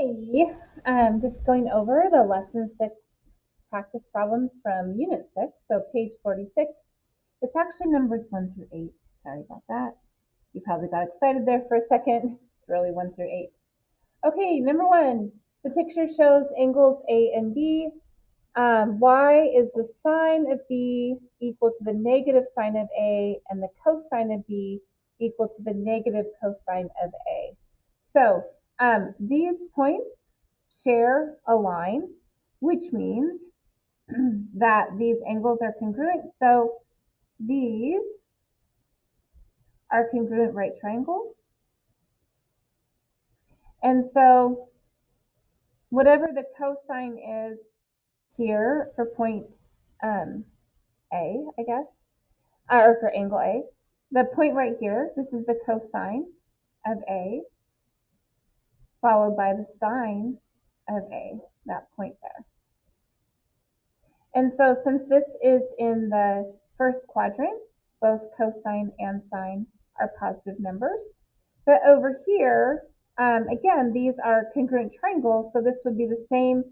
Hey, just going over the lesson 6 practice problems from unit 6, so page 46. It's actually numbers 1 through 8. Sorry about that. You probably got excited there for a second. It's really 1 through 8. Okay, number 1. The picture shows angles A and B. Y is the sine of B equal to the negative sine of A, and the cosine of B equal to the negative cosine of A. So these points share a line, which means that these angles are congruent. So these are congruent right triangles. And so whatever the cosine is here for point A, I guess, or for angle A, the point right here, this is the cosine of A, followed by the sine of A, that point there. And so since this is in the first quadrant, both cosine and sine are positive numbers. But over here, again, these are congruent triangles, so this would be the same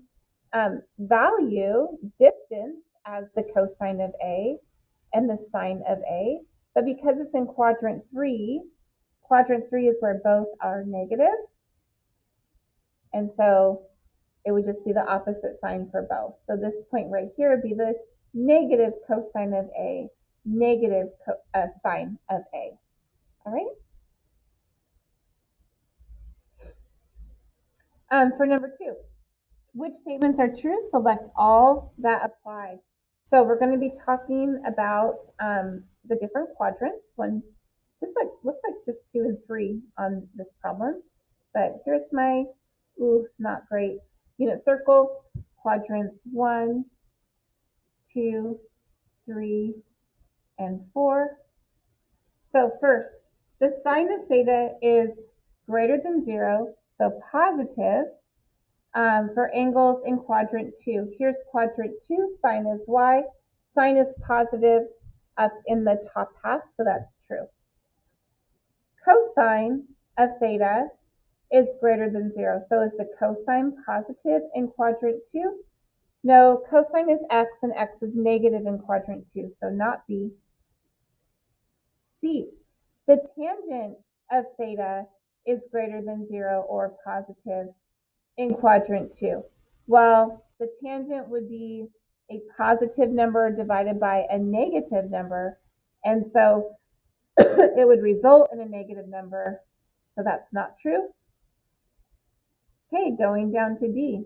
value, distance, as the cosine of A and the sine of A. But because it's in quadrant 3 is where both are negative. And so it would just be the opposite sign for both. So this point right here would be the negative cosine of A, negative sine of A. All right? For number 2, which statements are true? Select all that apply. So we're going to be talking about the different quadrants. One, just like looks like just 2 and 3 on this problem. But here's my, not great, unit circle, quadrants 1, 2, 3, and 4. So first, the sine of theta is greater than 0, so positive for angles in quadrant 2. Here's quadrant 2, sine is y. Sine is positive up in the top half, so that's true. Cosine of theta is greater than 0. So is the cosine positive in quadrant 2? No, cosine is x and x is negative in quadrant 2, so not B. C, the tangent of theta is greater than 0 or positive in quadrant 2. Well, the tangent would be a positive number divided by a negative number, and so it would result in a negative number, so that's not true. Okay, going down to D.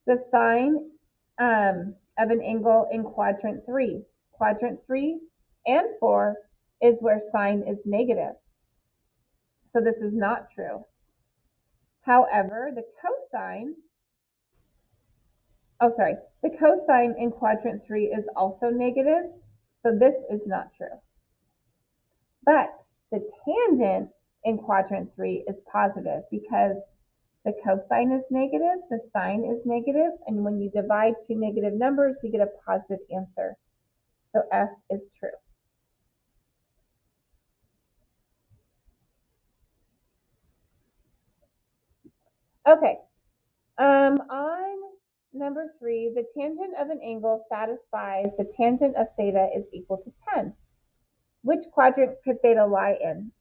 The sine of an angle in quadrant 3. Quadrant 3 and 4 is where sine is negative. So this is not true. However, the cosine in quadrant 3 is also negative, so this is not true. But the tangent in quadrant 3 is positive because the cosine is negative, the sine is negative, and when you divide two negative numbers, you get a positive answer. So F is true. Okay, on number 3, the tangent of an angle satisfies the tangent of theta is equal to 10. Which quadrant could theta lie in?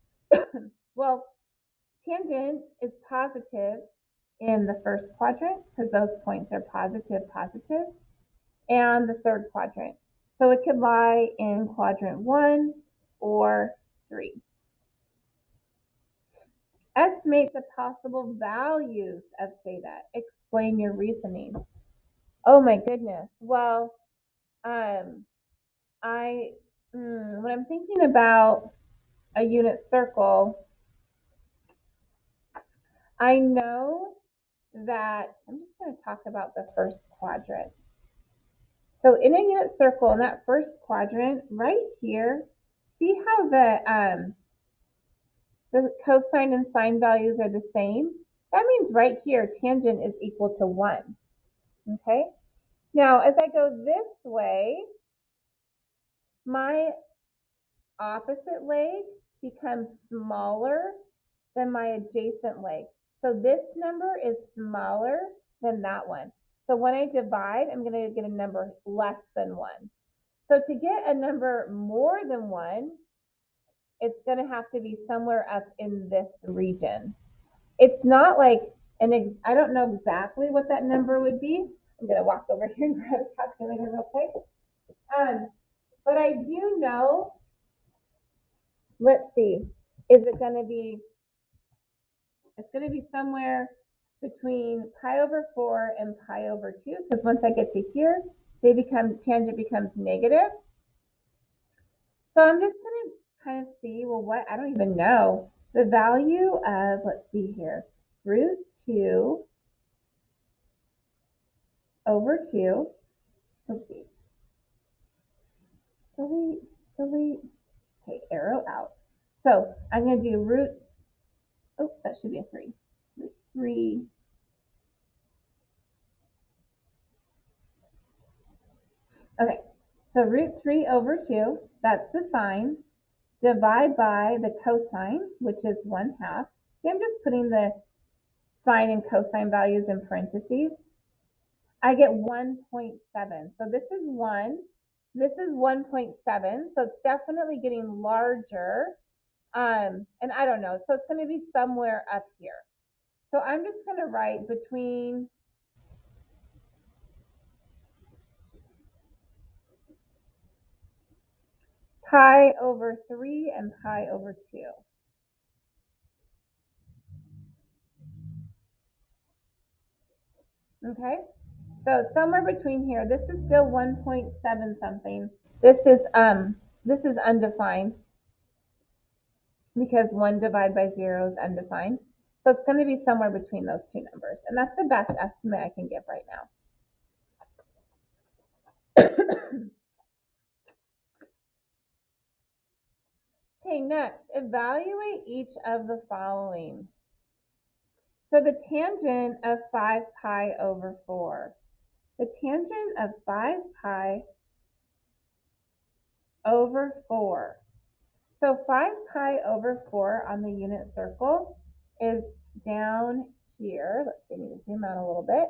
Well, tangent is positive in the first quadrant because those points are positive, positive, and the third quadrant. So it could lie in quadrant 1 or 3. Estimate the possible values of theta. Explain your reasoning. Oh my goodness. Well, when I'm thinking about a unit circle, I know that I'm just going to talk about the first quadrant. So in a unit circle, in that first quadrant, right here, see how the cosine and sine values are the same? That means right here, tangent is equal to 1. Okay? Now, as I go this way, my opposite leg becomes smaller than my adjacent leg. So this number is smaller than that one. So when I divide, I'm going to get a number less than 1. So to get a number more than 1, it's going to have to be somewhere up in this region. It's not like I don't know exactly what that number would be. I'm going to walk over here and grab a calculator real quick. But I do know, let's see, is it going to be, it's going to be somewhere between pi over 4 and pi over 2, because once I get to here, tangent becomes negative. So I'm just going to kind of see, well, what, I don't even know. The value of, let's see here, root 2 over 2, let's see, delete, okay, arrow out. So I'm going to do root, oh, that should be a 3, root 3. Okay, so root 3 over 2, that's the sine, divide by the cosine, which is 1/2. See, I'm just putting the sine and cosine values in parentheses. I get 1.7. So this is 1. This is 1.7. So it's definitely getting larger. And I don't know. So it's going to be somewhere up here. So I'm just going to write between pi over 3 and pi over 2. Okay, so somewhere between here. This is still 1.7 something. This is undefined because 1 divided by 0 is undefined. So it's going to be somewhere between those two numbers, and that's the best estimate I can give right now. Okay, next, evaluate each of the following. So the tangent of 5 pi over 4. The tangent of 5 pi over 4. So 5 pi over 4 on the unit circle is down here. Let's see, I need to zoom out a little bit.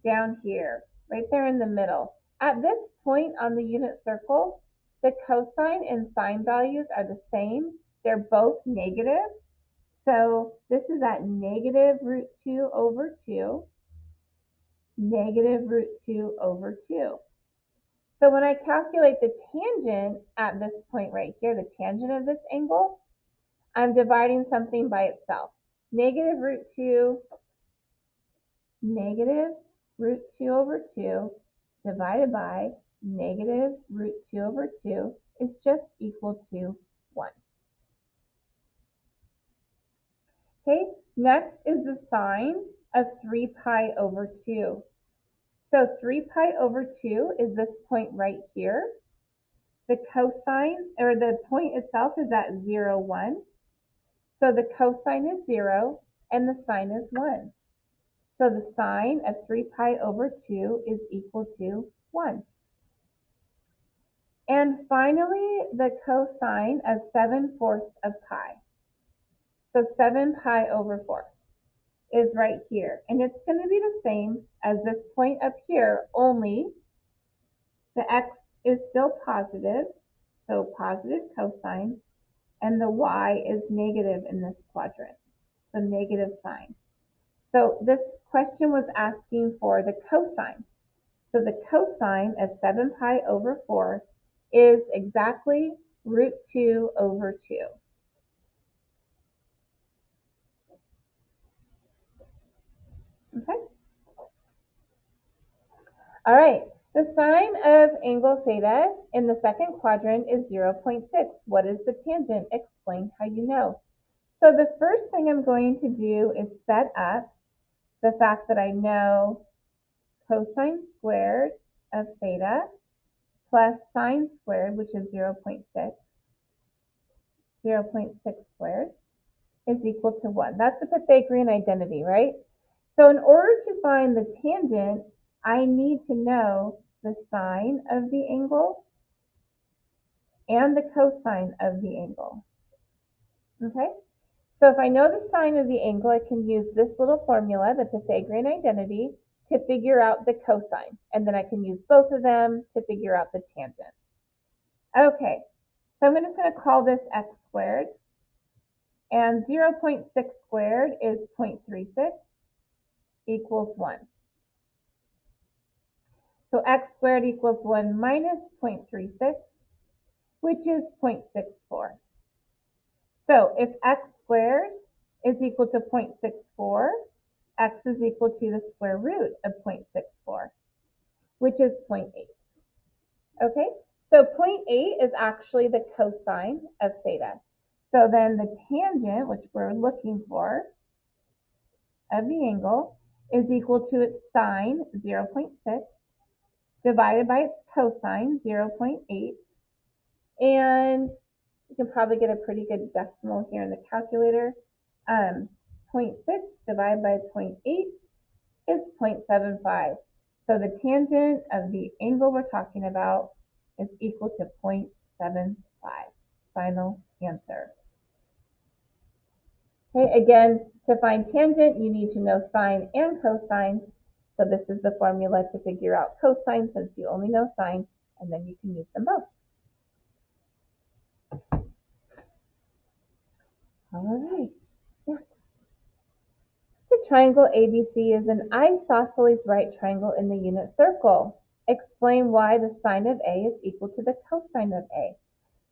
Down here, right there in the middle. At this point on the unit circle, the cosine and sine values are the same. They're both negative. So this is at negative root 2 over 2, negative root 2 over 2. So when I calculate the tangent at this point right here, the tangent of this angle, I'm dividing something by itself. Negative root 2, negative root 2 over 2 divided by negative root 2 over 2 is just equal to 1. Okay, next is the sine of 3 pi over 2. So 3 pi over 2 is this point right here. The cosine, or the point itself, is at 0, 1. So the cosine is 0 and the sine is 1. So the sine of 3 pi over 2 is equal to 1. And finally, the cosine of 7/4 of pi. So 7 pi over 4 is right here. And it's going to be the same as this point up here, only the x is still positive, so positive cosine, and the y is negative in this quadrant, so negative sine. So this question was asking for the cosine. So the cosine of 7 pi over 4 is exactly root 2 over 2. Okay. All right. The sine of angle theta in the second quadrant is 0.6. What is the tangent? Explain how you know. So the first thing I'm going to do is set up the fact that I know cosine squared of theta plus sine squared, which is 0.6, 0.6 squared, is equal to 1. That's the Pythagorean identity, right? So in order to find the tangent, I need to know the sine of the angle and the cosine of the angle. Okay? So if I know the sine of the angle, I can use this little formula, the Pythagorean identity, to figure out the cosine. And then I can use both of them to figure out the tangent. Okay, so I'm just going to call this x squared. And 0.6 squared is 0.36 equals 1. So x squared equals 1 minus 0.36, which is 0.64. So if x squared is equal to 0.64, x is equal to the square root of 0.64, which is 0.8. Okay, so 0.8 is actually the cosine of theta. So then the tangent, which we're looking for, of the angle is equal to its sine, 0.6, divided by its cosine, 0.8. And you can probably get a pretty good decimal here in the calculator. 0.6 divided by 0.8 is 0.75. So the tangent of the angle we're talking about is equal to 0.75. Final answer. Okay, again, to find tangent, you need to know sine and cosine. So this is the formula to figure out cosine since you only know sine, and then you can use them both. All right, next. The triangle ABC is an isosceles right triangle in the unit circle. Explain why the sine of A is equal to the cosine of A.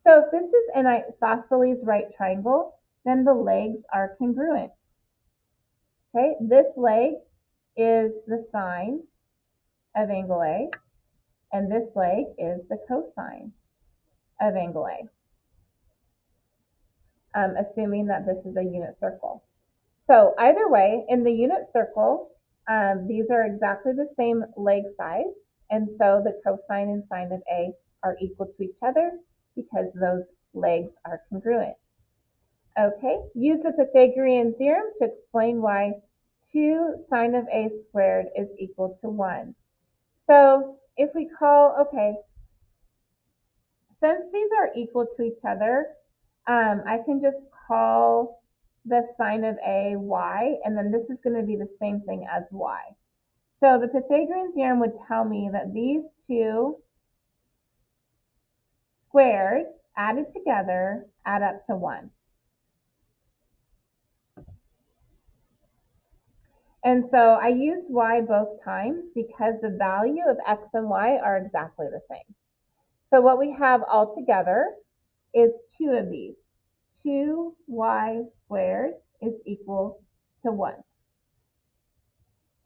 So if this is an isosceles right triangle, then the legs are congruent. Okay, this leg is the sine of angle A, and this leg is the cosine of angle A, assuming that this is a unit circle. So either way, in the unit circle, these are exactly the same leg size, and so the cosine and sine of A are equal to each other because those legs are congruent. Okay, use the Pythagorean theorem to explain why 2 sine of A squared is equal to 1. So if we call, okay, since these are equal to each other, I can just call the sine of A y, and then this is going to be the same thing as y. So the Pythagorean theorem would tell me that these two squared added together add up to 1. And so I used y both times because the value of x and y are exactly the same. So what we have all together is 2 of these. 2y squared is equal to 1.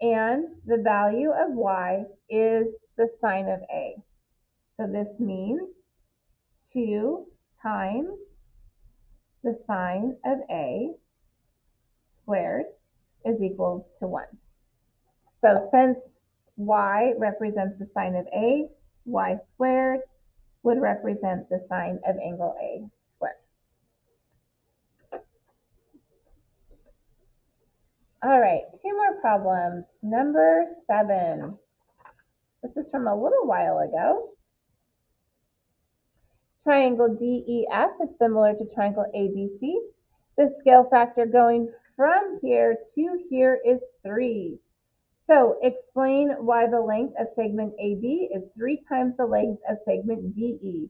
And the value of y is the sine of A. So this means 2 times the sine of A squared is equal to 1. So since y represents the sine of A, y squared would represent the sine of angle A squared. All right, 2 more problems. Number 7. This is from a little while ago. Triangle DEF is similar to triangle ABC. The scale factor going from here to here is 3. So explain why the length of segment AB is 3 times the length of segment DE.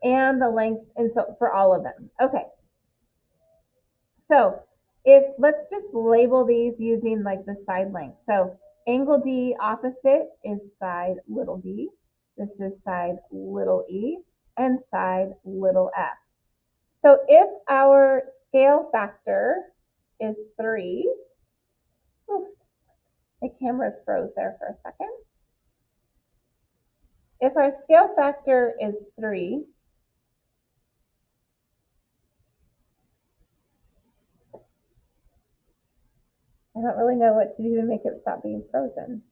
And the length, and so for all of them. Okay. So let's just label these using like the side length. So angle D opposite is side little d. This is side little e and side little f. So if our scale factor is 3, my camera froze there for a second. If our scale factor is 3, I don't really know what to do to make it stop being frozen.